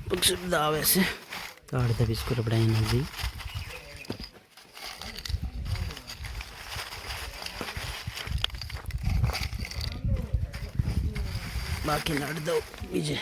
पग शब्द आवे से तो अर्धा बिस्कुट अपने नजी बाकी नट दो बीजे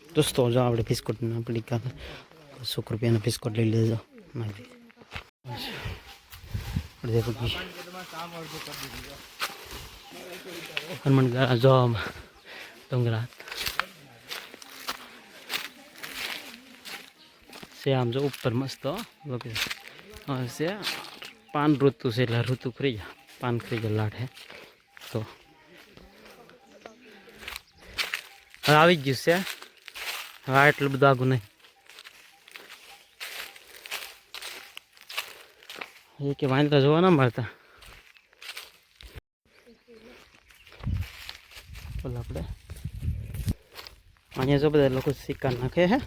दोस्तों जो आप बिस्कुट पड़ी का 100 रुपया बिस्कुट ले लीजिए देखो कि हनुमान जो डोंगरात से आम जो ऊपर मस्त से पान ऋतु से ऋतु फ्री पान फ्री लाट है तो આવી ગયું છે હા એટલું બધું આગું નહીં એ કે વાંદરા જોવા ના મળતા બોલ આપણે અહીંયા જો બધા લોકો સિક્કા નાખે હે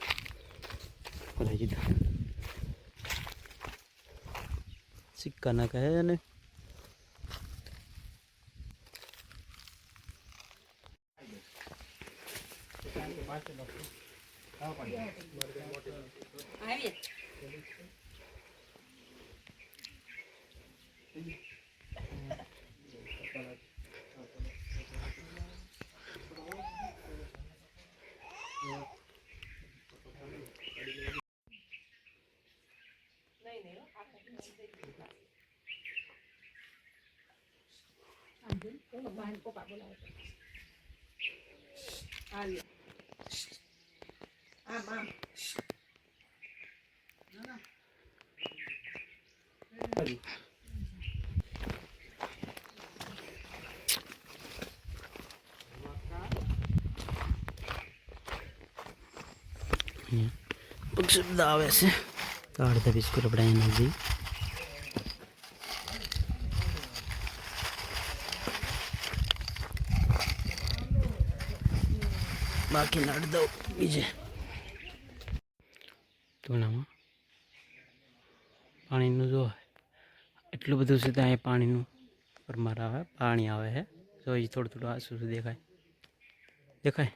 બોલાઈ દીધા સિક્કા નાખે હે ને पग शब्द आवे से तो अर्धा बिस्कुट अपने नजी बाकी नट दो बीजे टूणाમાં પાણીનું જો એટલું બધું છે ત્યાં પાણીનું પરમાર આવે પાણી આવે છે જો એ થોડું થોડું આસું દેખાય દેખાય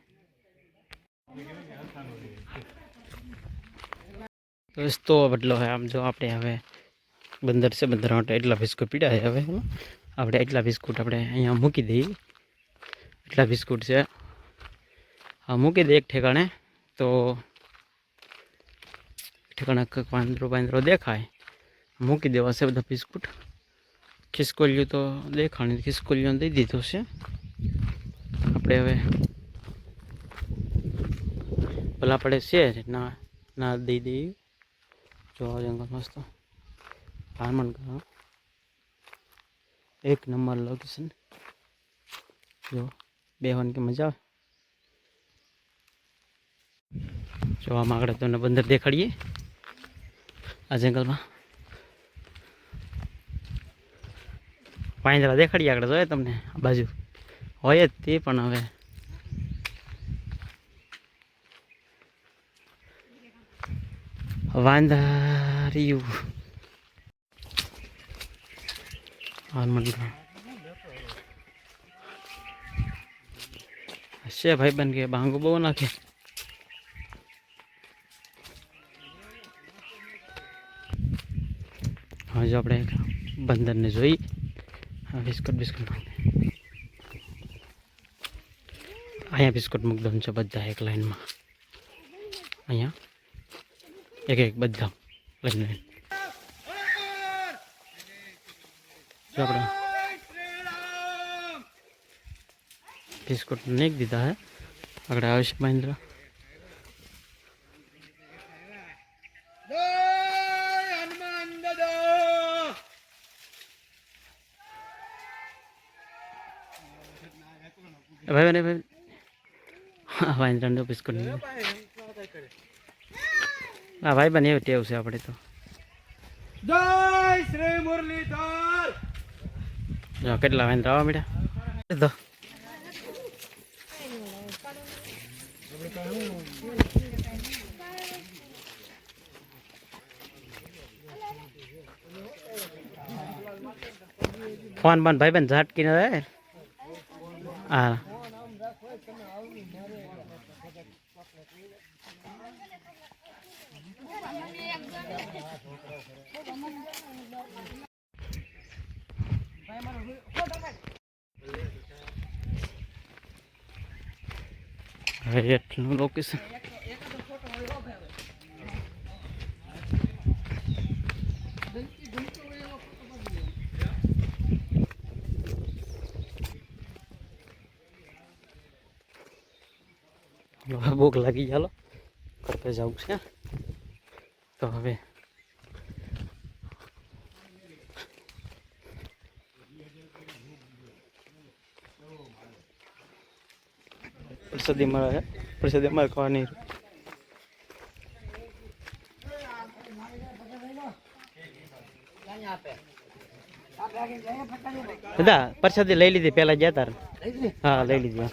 રસ્તો બદલો હોય આમ જો આપણે હવે બંદર છે બંદર માટે એટલા બિસ્કુટ પીડા છે હવે આપણે એટલા બિસ્કુટ આપણે અહીંયા મૂકી દઈએ એટલા બિસ્કુટ છે હા મૂકી દે એક ઠેકાણે તો ઠેકાણે પાંદરો પાંદરો દેખાય મૂકી દેવા છે બધા બિસ્કુટ ખિસકોલિયું તો દેખાણી ખિસકોલિયું દઈ દીધું છે આપણે હવે ભલા પડે છે ના ના દઈ દઈએ જો જંગલ મસ્ત હારમન એક નંબર લોકેશન જો બેહવાની કે મજા આવે જો આમ આગળ તમને બંદર દેખાડીએ આ જંગલમાં પાંદડા દેખાડીએ આગળ જોઈએ તમને આ બાજુ હોય જ તે પણ હવે વાંદરિયું છે ભાઈ બન કે બાંગો બહુ નાખે હા જો આપણે બંદરને જોઈ હા બિસ્કુટ બિસ્કુટ અહીંયા બિસ્કુટ મુકદમ છે બધા એક લાઈનમાં અહીંયા એક એક બધા લાઈન જો આપણે બિસ્કુટ નાખી દીધા હે આગળ આવશે મહેન્દ્ર ભાઈ બને ભાઈ હા ભાઈ ત્રણ બિસ્કુટ હા ભાઈ બને એવું ટેવ છે આપણે તો જય શ્રી મુરલીધર જો કેટલા વાંધો આવવા મીડા તો ફોન બંધ ભાઈ બંધ ઝાટકી ન રહે હા એટલું લોકેશન ભૂખ લાગી ચાલો ઘરે જવું છે તો હવે પ્રસાદી મળે છે પ્રસાદી અમારે ખાવાની દાદા પ્રસાદી લઈ લીધી પેલા ગયા તાર હા લઈ લીધી